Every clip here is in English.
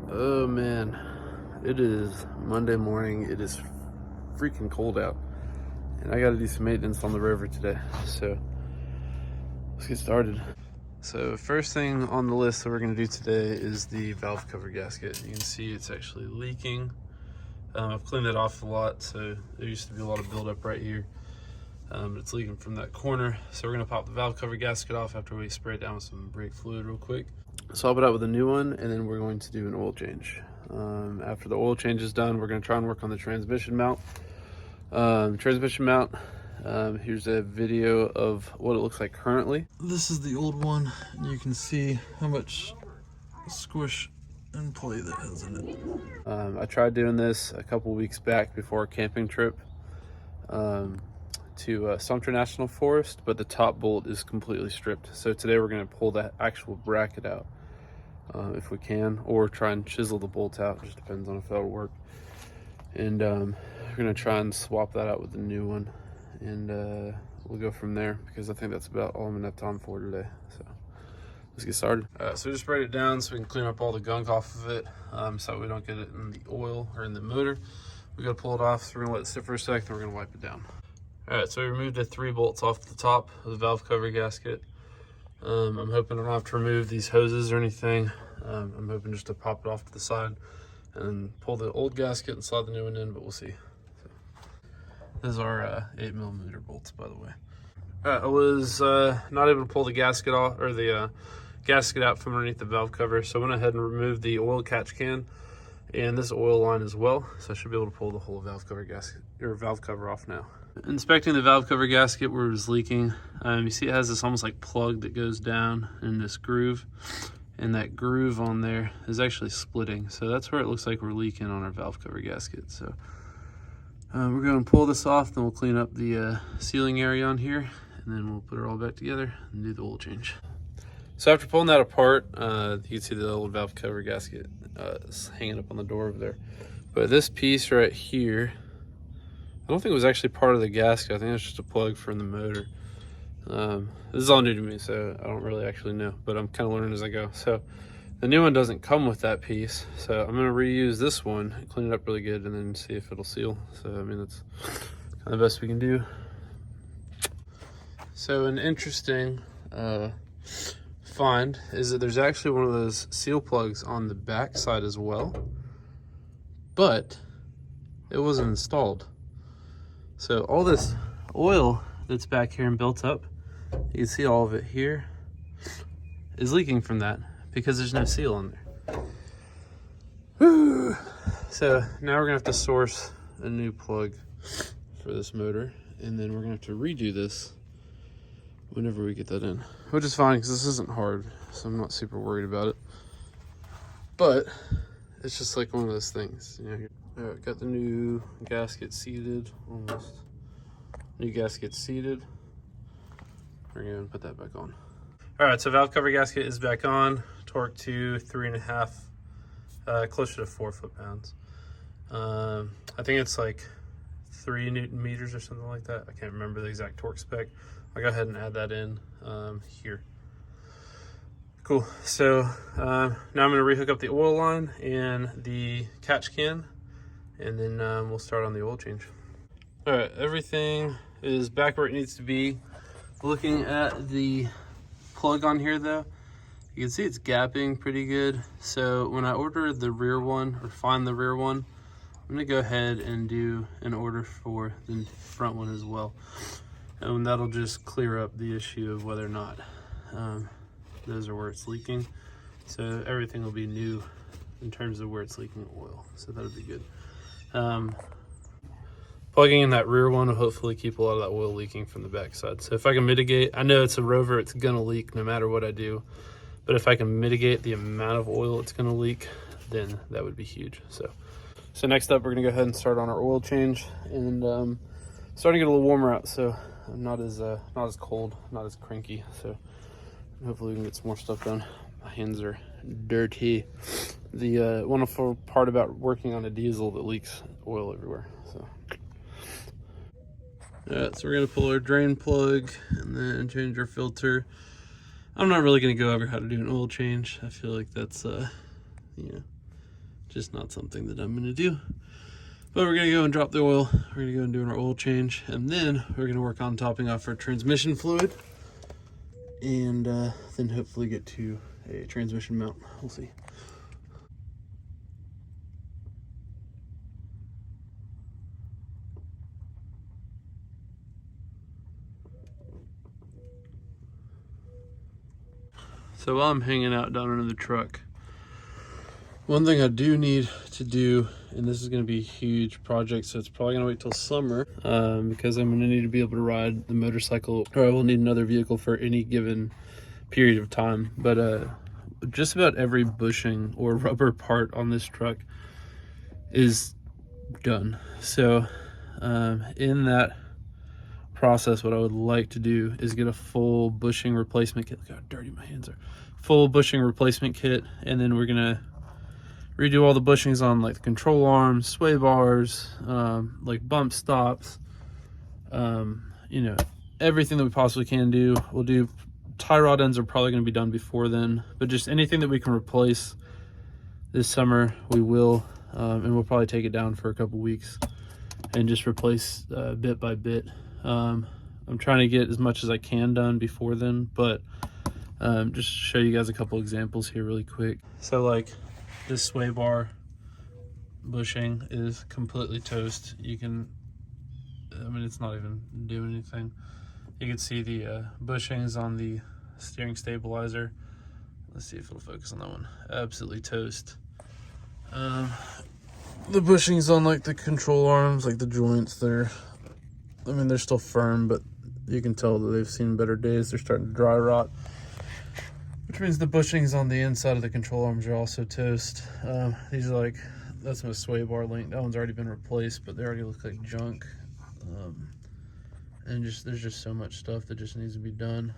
Oh man, it is Monday morning. It is freaking cold out, and I got to do some maintenance on the rover today. So let's get started. So first thing on the list that we're going to do today is the valve cover gasket. You can see it's actually leaking. I've cleaned it off a lot, so there used to be a lot of buildup right here. But it's leaking from that corner. So we're going to pop the valve cover gasket off after we spray it down with some brake fluid real quick. Swap it out with a new one, and then we're going to do an oil change. After the oil change is done, we're going to try and work on the transmission mount. Here's a video of what it looks like currently. This is the old one, and you can see how much squish and play that has in it. I tried doing this a couple weeks back before a camping trip to Sumter National Forest, but the top bolt is completely stripped. So today we're going to pull that actual bracket out if we can, or try and chisel the bolt out. Just depends on if that'll work. And we're going to try and swap that out with the new one, and we'll go from there, because I think that's about all I'm going to have time for today. So let's get started. So just sprayed it down so we can clean up all the gunk off of it, so we don't get it in the oil or in the motor. We got to pull it off, so we're going to let it sit for a sec, then we're going to wipe it down. All right, so we removed the 3 bolts off the top of the valve cover gasket. I'm hoping I don't have to remove these hoses or anything. I'm hoping just to pop it off to the side and pull the old gasket and slide the new one in, but we'll see. So, this is our 8mm bolts, by the way. All right, I was not able to pull the gasket off, or the gasket out from underneath the valve cover, so I went ahead and removed the oil catch can and this oil line as well. So I should be able to pull the whole valve cover gasket, or valve cover, off now. Inspecting the valve cover gasket where it was leaking, you see it has this almost like plug that goes down in this groove, and that groove on there is actually splitting. So that's where it looks like we're leaking on our valve cover gasket. So we're going to pull this off, then we'll clean up the sealing area on here, and then we'll put it all back together and do the oil change. So after pulling that apart, you can see the old valve cover gasket is hanging up on the door over there. But this piece right here, I don't think it was actually part of the gasket. I think it's just a plug from the motor. This is all new to me, so I don't really actually know, but I'm kind of learning as I go. So the new one doesn't come with that piece, so I'm going to reuse this one, clean it up really good, and then see if it'll seal. So I mean, that's kind of the best we can do. So an interesting find is that there's actually one of those seal plugs on the back side as well, but it wasn't installed. So all this oil that's back here and built up, you can see all of it here, is leaking from that because there's no seal on there. Whew. So now we're gonna have to source a new plug for this motor, and then we're gonna have to redo this whenever we get that in, which is fine because this isn't hard, so I'm not super worried about it. But it's just like one of those things, you know. All right, got the new gasket seated, almost. New gasket seated. We're gonna put that back on. All right, so valve cover gasket is back on. Torque to 3.5, closer to 4 foot-pounds. I think it's like 3 Newton meters or something like that. I can't remember the exact torque spec. I'll go ahead and add that in here. Cool, so now I'm gonna rehook up the oil line and the catch can, and then we'll start on the oil change. All right, everything is back where it needs to be. Looking at the plug on here though, you can see it's gapping pretty good. So when I order the rear one, or find the rear one, I'm gonna go ahead and do an order for the front one as well. And that'll just clear up the issue of whether or not those are where it's leaking. So everything will be new in terms of where it's leaking oil. So that'll be good. Plugging in that rear one will hopefully keep a lot of that oil leaking from the backside. So if I can mitigate, I know it's a Rover, it's gonna leak no matter what I do, but if I can mitigate the amount of oil it's gonna leak, then that would be huge. So next up, we're gonna go ahead and start on our oil change, and starting to get a little warmer out, so I'm not as cold, not as cranky. So hopefully we can get some more stuff done. My hands are dirty. The wonderful part about working on a diesel that leaks oil everywhere. So. Alright, so we're going to pull our drain plug and then change our filter. I'm not really going to go over how to do an oil change. I feel like that's, you know, just not something that I'm gonna do. But we're gonna go and drop the oil. We're gonna go and do our oil change, and then we're gonna work on topping off our transmission fluid, and then hopefully get to a transmission mount. We'll see. So while I'm hanging out down under the truck, one thing I do need to do, and this is going to be a huge project, so it's probably going to wait till summer, because I'm going to need to be able to ride the motorcycle, or I will need another vehicle for any given period of time. But just about every bushing or rubber part on this truck is done. So in that process, what I would like to do is get a full bushing replacement kit. Look how dirty my hands are. Full bushing replacement kit, and then we're gonna redo all the bushings on like the control arms, sway bars, like bump stops, you know, everything that we possibly can do. We'll do tie rod ends are probably going to be done before then, but just anything that we can replace this summer we will, and we'll probably take it down for a couple weeks and just replace bit by bit. I'm trying to get as much as I can done before then, but just to show you guys a couple examples here really quick. So like this sway bar bushing is completely toast. You can, I mean, it's not even doing anything. You can see the bushings on the steering stabilizer. Let's see if it'll focus on that one. Absolutely toast. The bushings on like the control arms, like the joints, they're still firm, but you can tell that they've seen better days. They're starting to dry rot, which means the bushings on the inside of the control arms are also toast. These are like, that's my sway bar link. That one's already been replaced, but they already look like junk. And there's just so much stuff that just needs to be done.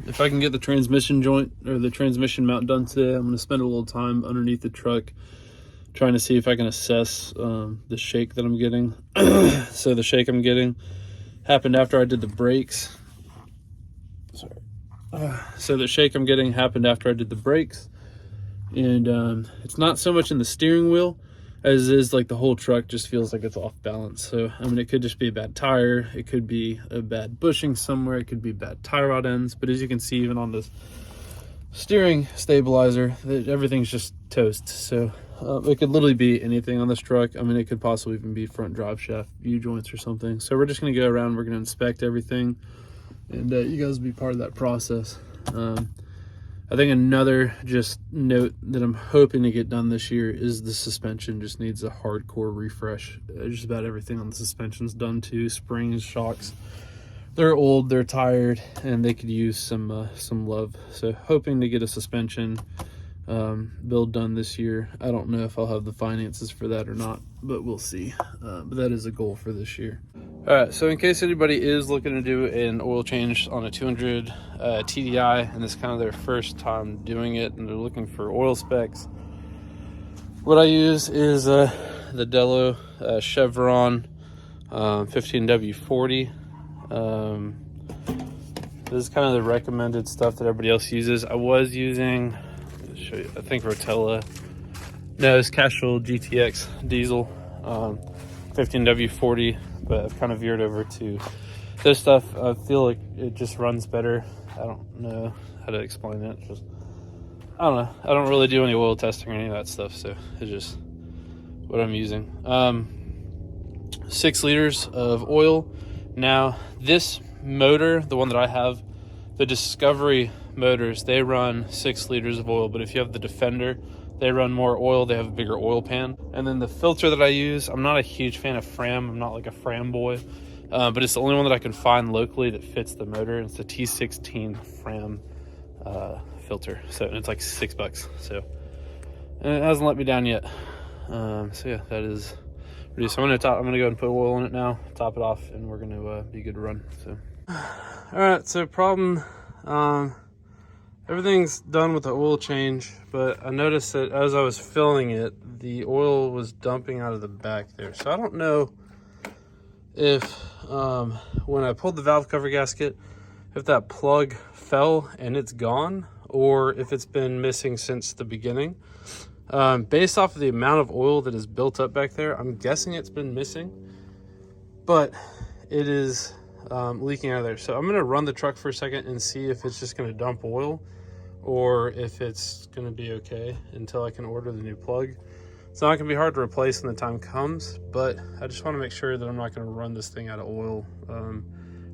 If I can get the transmission joint or the transmission mount done today, I'm going to spend a little time underneath the truck trying to see if I can assess the shake that I'm getting. So the shake I'm getting happened after I did the brakes. Sorry. So the shake I'm getting happened after I did the brakes, and it's not so much in the steering wheel as is like the whole truck just feels like it's off balance. So I mean, it could just be a bad tire, it could be a bad bushing somewhere, it could be bad tie rod ends, but as you can see, even on this steering stabilizer, everything's just toast. So it could literally be anything on this truck. I mean, it could possibly even be front drive shaft U joints or something. So we're just going to go around, we're going to inspect everything, and you guys will be part of that process. I think another just note that I'm hoping to get done this year is the suspension just needs a hardcore refresh. Just about everything on the suspension's done too. Springs, shocks, they're old, they're tired, and they could use some love. So hoping to get a suspension build done this year. I don't know if I'll have the finances for that or not, but we'll see. But that is a goal for this year. All right, so in case anybody is looking to do an oil change on a 200 TDI, and it's kind of their first time doing it, and they're looking for oil specs, what I use is the Delo Chevron 15W40. This is kind of the recommended stuff that everybody else uses. I was using, show you, I think Rotella. No, it's Castrol GTX diesel 15W40, but I've kind of veered over to this stuff. I feel like it just runs better. I don't know how to explain it. Just, I don't know. I don't really do any oil testing or any of that stuff, so it's just what I'm using. 6 liters of oil. Now, this motor, the one that I have, the Discovery motors, they run 6 liters of oil, but if you have the Defender, they run more oil. They have a bigger oil pan. And then the filter that I use, I'm not a huge fan of Fram. I'm not like a Fram boy, but it's the only one that I can find locally that fits the motor. It's the T16 Fram filter. So it's like $6. So, and it hasn't let me down yet. So yeah, that is pretty. So I'm gonna go ahead and put oil in it now, top it off, and we're gonna be good to run. So, all right. So problem. Everything's done with the oil change, but I noticed that as I was filling it, the oil was dumping out of the back there. So I don't know if when I pulled the valve cover gasket, if that plug fell and it's gone, or if it's been missing since the beginning. Based off of the amount of oil that is built up back there, I'm guessing it's been missing, but it is leaking out of there. So I'm gonna run the truck for a second and see if it's just gonna dump oil or if it's gonna be okay until I can order the new plug. It's not gonna be hard to replace when the time comes, but I just wanna make sure that I'm not gonna run this thing out of oil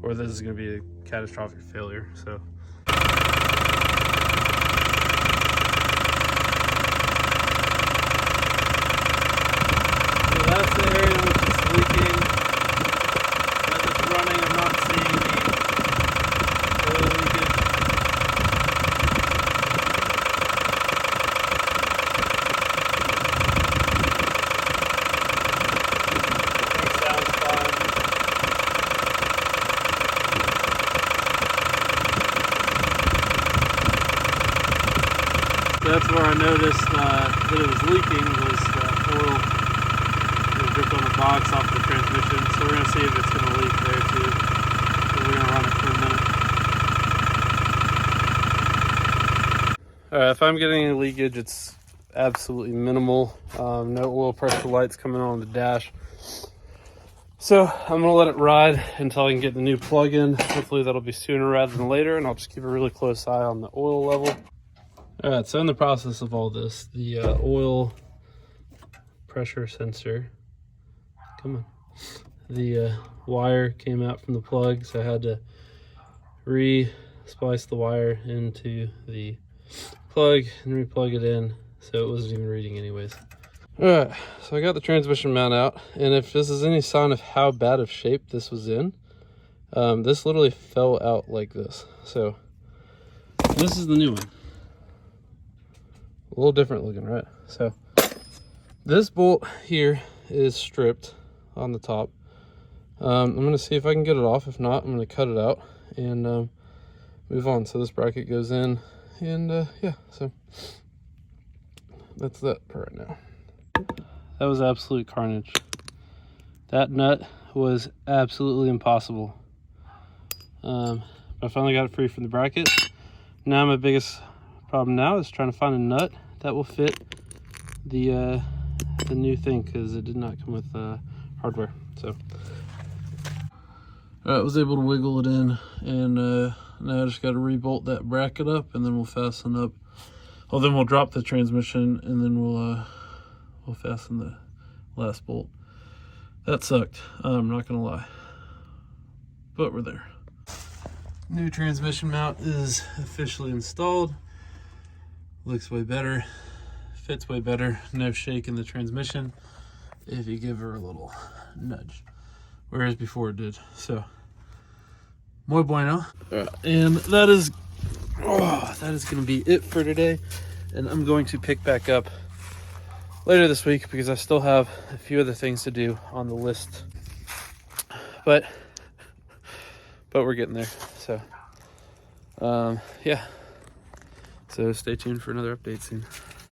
or this is gonna be a catastrophic failure. So. That's the area which is leaking. As it's running, I'm not seeing any oil leakage. Everything sounds fine. That's where I noticed that it was leaking, was oil dripped on the box off the transmission. So we're gonna see if it's gonna leak there too. So we're gonna run it for a minute. All right, if I'm getting any leakage, it's absolutely minimal. No oil pressure lights coming on the dash. So I'm gonna let it ride until I can get the new plug in. Hopefully that'll be sooner rather than later, and I'll just keep a really close eye on the oil level. All right, so in the process of all this, the oil pressure sensor, come on, the wire came out from the plug, so I had to re-splice the wire into the plug and re-plug it in, so it wasn't even reading anyways. All right, so I got the transmission mount out, and if this is any sign of how bad of shape this was in, this literally fell out like this. So this is the new one. A little different looking, right? So this bolt here is stripped on the top. I'm gonna see if I can get it off. If not, I'm gonna cut it out and move on. So this bracket goes in, and yeah, so that's that for right now. That was absolute carnage. That nut was absolutely impossible. I finally got it free from the bracket. Now my biggest problem now is trying to find a nut that will fit the new thing, because it did not come with hardware. So I was able to wiggle it in, and now I just got to rebolt that bracket up, and then we'll fasten up. Well, then we'll drop the transmission, and then we'll fasten the last bolt. That sucked, I'm not gonna lie, but we're there. New transmission mount is officially installed. Looks way better, fits way better, no shake in the transmission if you give her a little nudge, whereas before it did. So muy bueno. And that is gonna be it for today, and I'm going to pick back up later this week because I still have a few other things to do on the list, but we're getting there. So yeah, so stay tuned for another update soon.